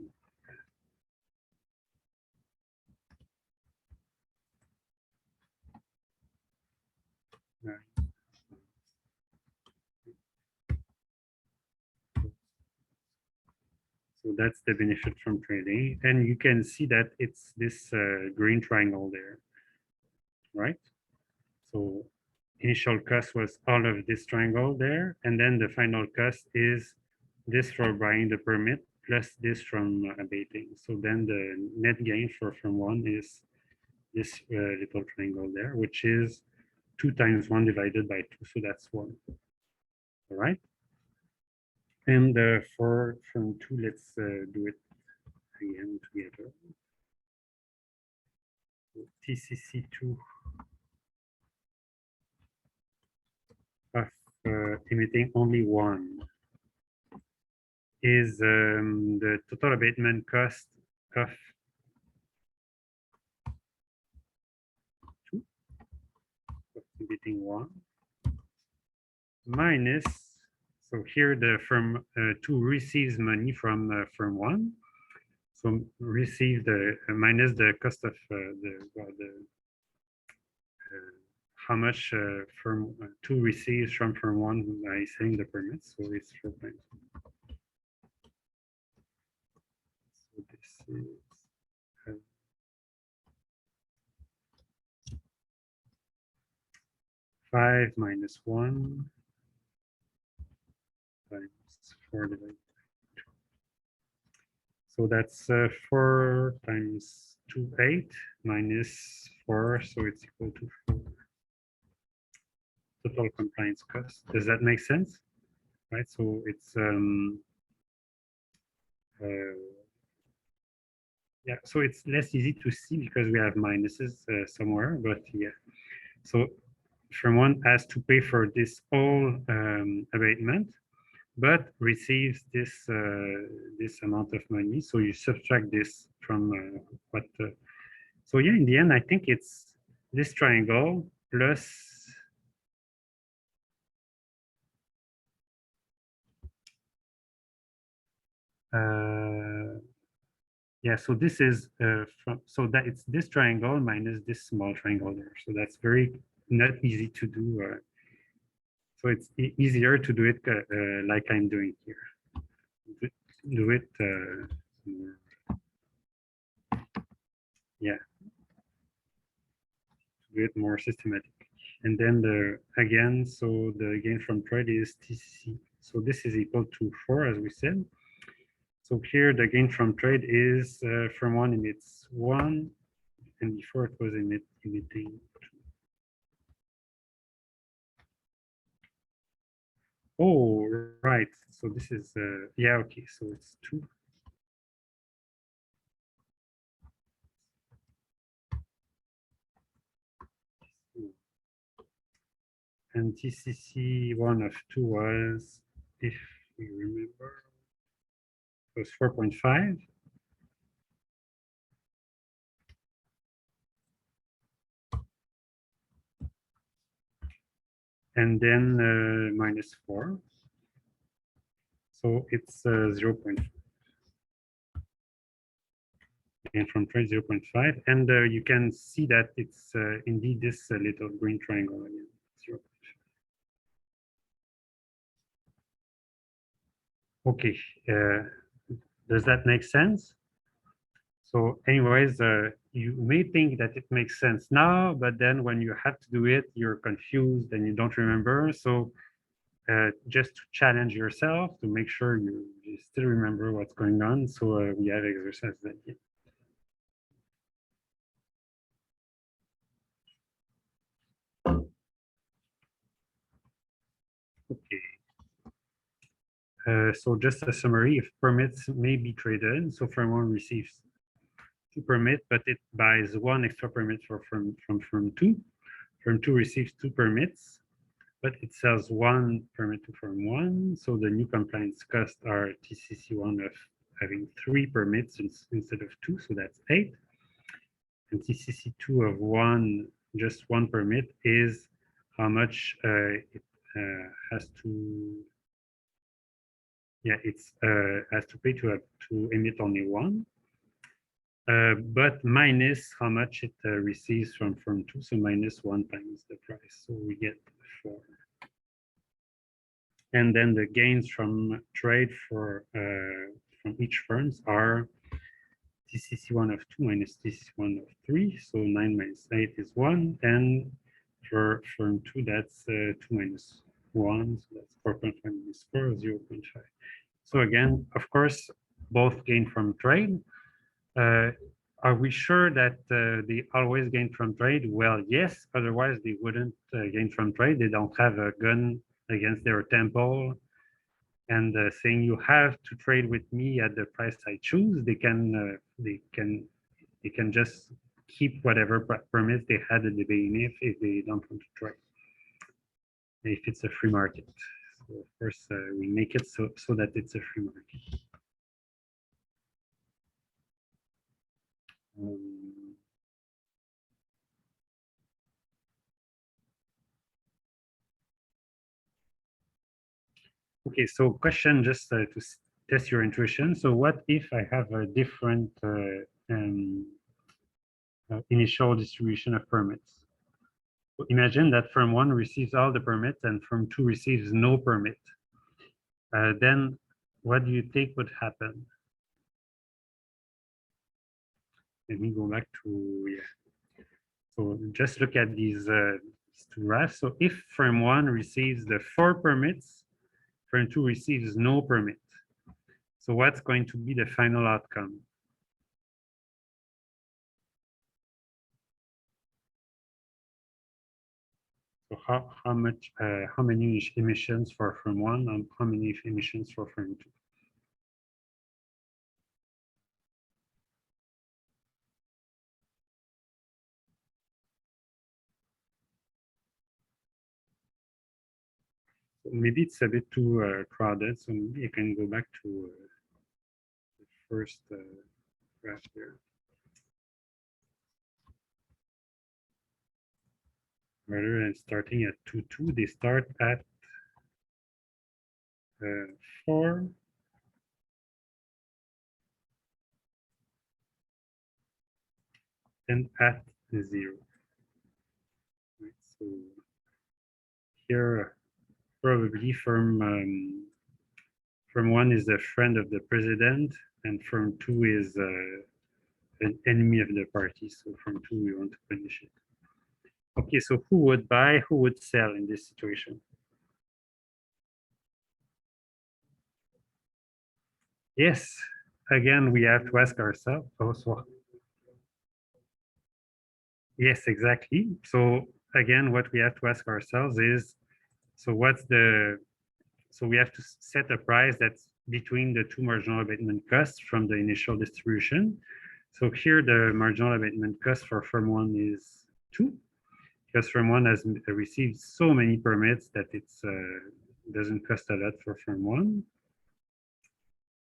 So that's the benefit from trading. And you can see that it's this green triangle there, right? So initial cost was all of this triangle there. And then the final cost is this for buying the permit plus this from abating. So then the net gain for firm 1 is this little triangle there, which is 2 times 1 divided by 2. So that's 1. All right. And for firm 2, let's do it again together. TCC2 of emitting only 1 is the total abatement cost of 2 of emitting 1 minus, so here the firm 2 receives money from firm 1. So receive the minus the cost of how much firm 2 receives from firm 1 by selling the permits. So it's 4 times. So this is 5 minus 1 times 4 divided by 2. So that's 4 times 2, 8 minus 4. So it's equal to 4. Total compliance cost. Does that make sense? Right. So it's yeah. So it's less easy to see because we have minuses somewhere. But yeah. So firm 1 has to pay for this whole abatement, but receives this this amount of money. So you subtract this from what. So yeah, in the end, I think it's this triangle plus. Yeah, so this is so that it's this triangle minus this small triangle there. So that's very not easy to do. So it's easier to do it like I'm doing here. Do it, yeah, do it more systematic. And then again, so the gain from trade is TCC. So this is equal to 4, as we said. So here the gain from trade is from 1 emits 1, and before it was emitting 2. Oh, right. So this is, yeah, okay. So it's 2. and TCC1 of 2 was, if we remember, was 4.5. And then -4. So it's 0.5. And from trade 0.5. And you can see that it's indeed this little green triangle again. 0. Okay. Does that make sense? So anyways, you may think that it makes sense now, but then when you have to do it, you're confused and you don't remember. So just to challenge yourself to make sure you still remember what's going on. So we have exercise that. Okay. So just a summary, if permits may be traded, so firm one receives 2 permits, but it buys 1 extra permit from firm 2. Firm 2 receives 2 permits, but it sells 1 permit to firm 1. So the new compliance costs are TCC1 of having 3 permits instead of 2, so that's 8. And TCC2 of 1, just 1 permit, is how much it has to. Yeah, it's has to pay to emit only 1, but minus how much it receives from firm 2, so minus 1 times the price, so we get 4. And then the gains from trade for from each firms are TCC1 of 2 minus TCC1 of 3, so 9 minus 8 is 1, and for firm 2 that's 2 minus 1, so that's 4.5 minus 4, 0.5. So again, of course, both gain from trade. Are we sure that they always gain from trade? Well, yes, otherwise they wouldn't gain from trade. They don't have a gun against their temple and saying you have to trade with me at the price I choose. They can just keep whatever permits they had at the beginning if they don't want to trade, if it's a free market. So of course, we make it so that it's a free market. Okay, so question just to test your intuition. So what if I have a different initial distribution of permits? So imagine that firm 1 receives all the permits and firm 2 receives no permit. Then what do you think would happen? Let me go back to, yeah. So just look at these 2 graphs. So if firm 1 receives the 4 permits, firm 2 receives no permit. So what's going to be the final outcome? So how many emissions for firm 1 and how many emissions for firm 2? So maybe it's a bit too crowded, so maybe you can go back to the first graph there. Rather than starting at 2, they start at 4. And at 0. Right, so here, probably firm 1 is a friend of the president, and firm 2 is an enemy of the party. So firm 2, we want to punish it. Okay, so who would buy, who would sell in this situation? Yes, again, we have to ask ourselves also. Yes, exactly. So again, what we have to ask ourselves is, so we have to set a price that's between the 2 marginal abatement costs from the initial distribution. So here the marginal abatement cost for firm 1 is 2. because firm one has received so many permits that it's doesn't cost a lot for firm one.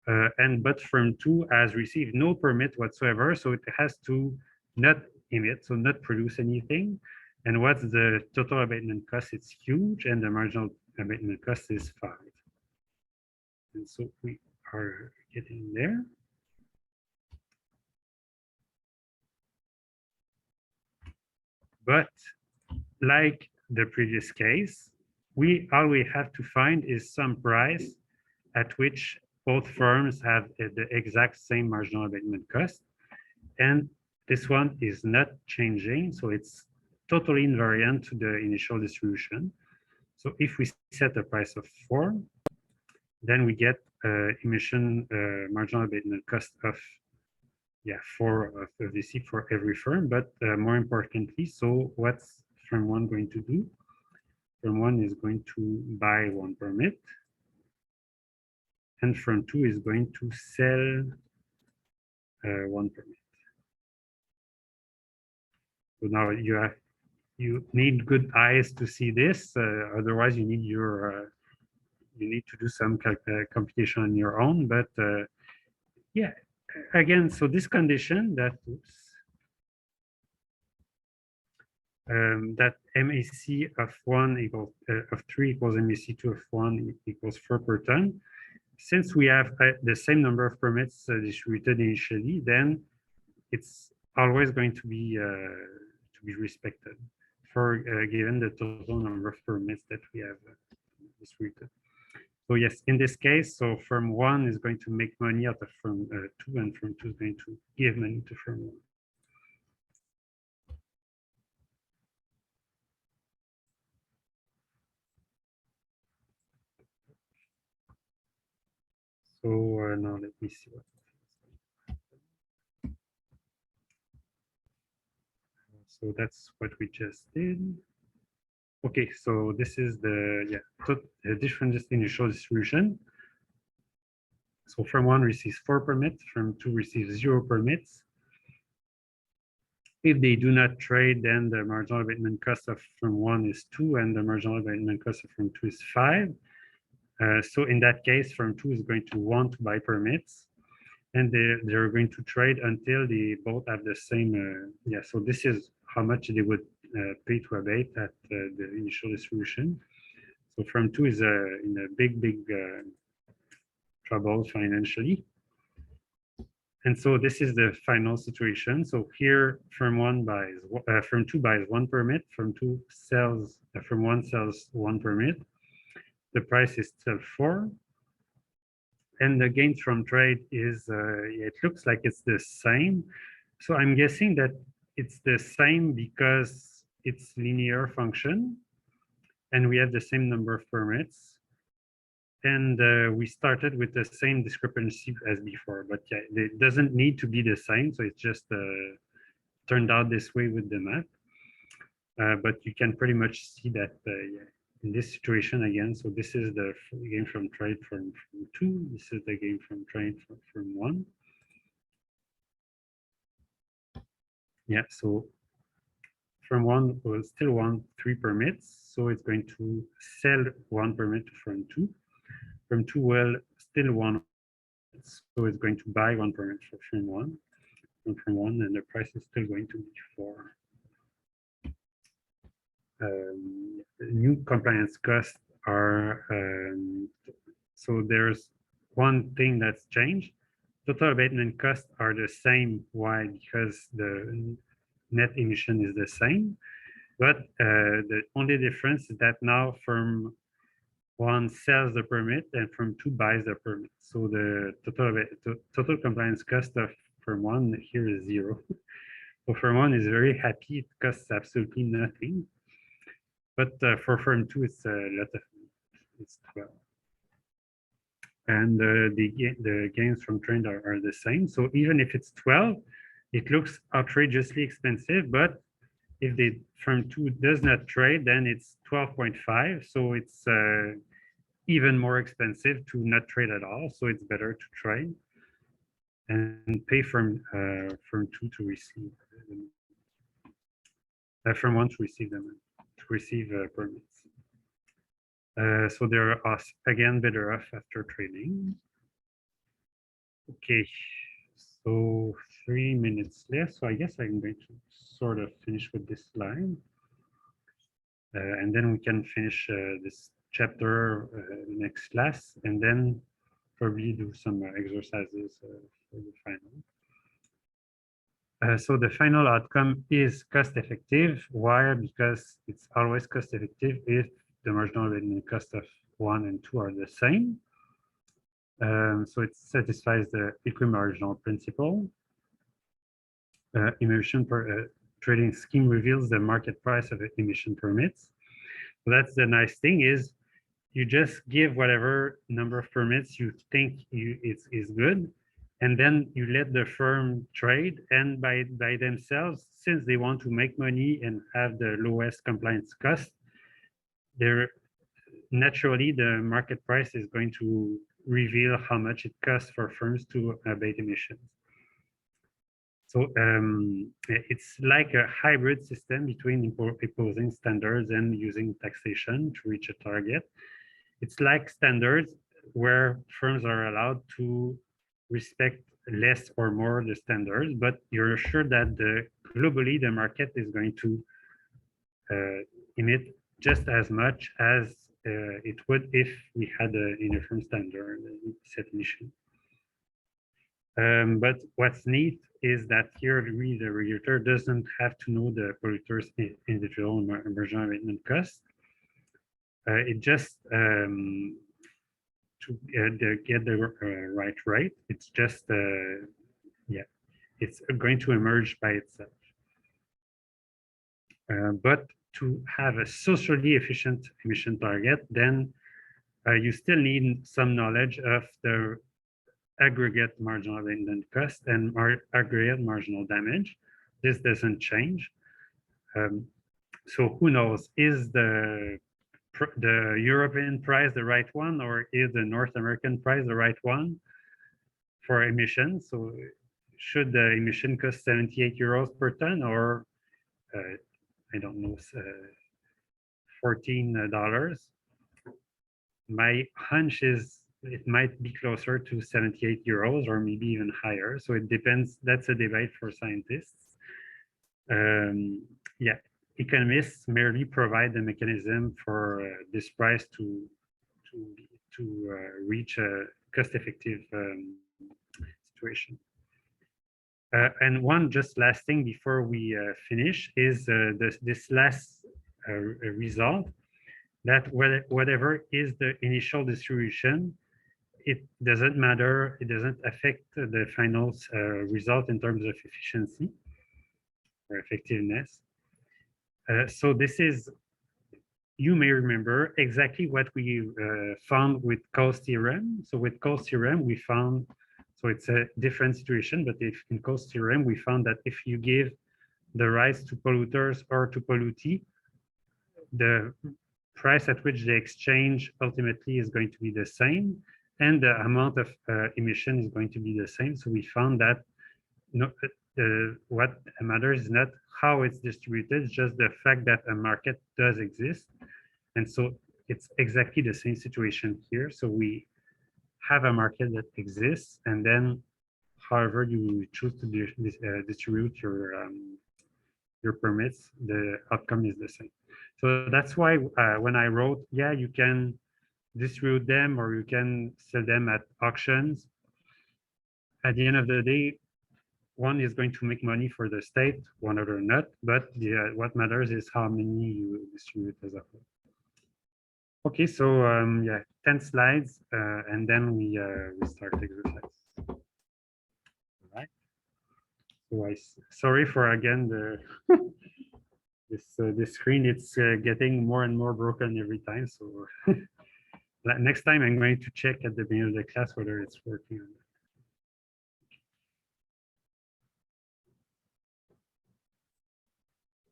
But firm two has received no permit whatsoever, so it has to not emit, so not produce anything. And what's the total abatement cost? It's huge, and the marginal abatement cost is 5. And so we are getting there. But like the previous case, all we have to find is some price at which both firms have the exact same marginal abatement cost. And this one is not changing, so it's totally invariant to the initial distribution. So if we set a price of 4, then we get emission marginal abatement cost of 4 of VC for every firm. But more importantly, so what's firm one going to do? Firm one is going to buy 1 permit, and firm two is going to sell 1 permit. So now you need good eyes to see this. Otherwise, you need you need to do some computation on your own. But yeah, again, so this condition that that MAC of 1 equals of 3 equals MAC2 of 1 equals 4 per ton. Since we have the same number of permits distributed initially, then it's always going to be respected for given the total number of permits that we have distributed. So yes, in this case, so firm one is going to make money out of firm two, and firm two is going to give money to firm one. So now let me see what. So that's what we just did. Okay, so this is the different initial distribution. So firm one receives 4 permits, firm two receives 0 permits. If they do not trade, then the marginal abatement cost of firm one is 2, and the marginal abatement cost of firm two is 5. So in that case, firm two is going to want to buy permits, and they're going to trade until they both have the same. So this is how much they would pay to abate at the initial distribution. So firm two is in a big trouble financially. And so this is the final situation. So here, firm two buys 1 permit, firm one sells 1 permit. The price is still 4. And the gains from trade is, it looks like it's the same. So I'm guessing that it's the same because it's linear function and we have the same number of permits. And we started with the same discrepancy as before, but yeah, it doesn't need to be the same. So it's just turned out this way with the math. But you can pretty much see that in this situation again, so this is the gain from trade from 2. This is the gain from trade from 1. Yeah, so firm 1 will still want 3 permits. So it's going to sell 1 permit to firm 2. Firm 2 will still want, so it's going to buy 1 permit for firm 1. From 1, and the price is still going to be 4. New compliance costs are, so there's one thing that's changed. Total abatement costs are the same. Why? Because the net emission is the same. But the only difference is that now firm 1 sells the permit and firm 2 buys the permit. So the total compliance cost of firm 1 here is 0. So firm 1 is very happy. It costs absolutely nothing. But for firm 2, it's a lot of, it's 12. And the gains from trade are the same. So even if it's 12, it looks outrageously expensive. But if the firm 2 does not trade, then it's 12.5. So it's even more expensive to not trade at all. So it's better to trade and pay firm 2 to receive. from one to receive them, to receive permits. So they're again better off after trading. Okay, so 3 minutes left. So I guess I'm going to sort of finish with this slide. And then we can finish this chapter next class, and then probably do some exercises for the final. So the final outcome is cost effective. Why? Because it's always cost effective if the marginal revenue cost of 1 and 2 are the same. So it satisfies the equimarginal principle. Emission per trading scheme reveals the market price of emission permits. So that's the nice thing is you just give whatever number of permits you think is good, and then you let the firm trade, and by themselves, since they want to make money and have the lowest compliance cost, they're naturally the market price is going to reveal how much it costs for firms to abate emissions. So it's like a hybrid system between imposing standards and using taxation to reach a target. It's like standards where firms are allowed to respect less or more the standards, but you're sure that globally the market is going to emit just as much as it would if we had a uniform standard set emission. But what's neat is that here really the regulator doesn't have to know the polluter's individual marginal abatement cost. It just to get the right rate. It's just yeah, it's going to emerge by itself. But to have a socially efficient emission target, then you still need some knowledge of the aggregate marginal abatement cost and aggregate marginal damage. This doesn't change. So who knows, is the European price the right one, or is the North American price the right one for emissions? So should the emission cost 78 euros per ton, or I don't know, $14? My hunch is it might be closer to 78 euros or maybe even higher. So it depends. That's a debate for scientists. Yeah, economists merely provide the mechanism for this price to reach a cost-effective situation. And one just last thing before we finish is this last result, that whatever is the initial distribution, it doesn't matter, it doesn't affect the final result in terms of efficiency or effectiveness. So this is, you may remember exactly what we found with Coase theorem. So with Coase theorem, we found, so it's a different situation, but if in Coase theorem, we found that if you give the rights to polluters or to pollutees, the price at which they exchange ultimately is going to be the same, and the amount of emission is going to be the same. So we found that what matters is not how it's distributed, it's just the fact that a market does exist. And so it's exactly the same situation here. So we have a market that exists, and then however you choose to distribute your permits, the outcome is the same. So that's why when I wrote, yeah, you can distribute them or you can sell them at auctions, at the end of the day, one is going to make money for the state, one other not, but what matters is how many you distribute as a whole. Okay, so yeah, 10 slides, and then we start the exercise. All right. So sorry for again the this screen. It's getting more and more broken every time. So next time I'm going to check at the beginning of the class whether it's working or not.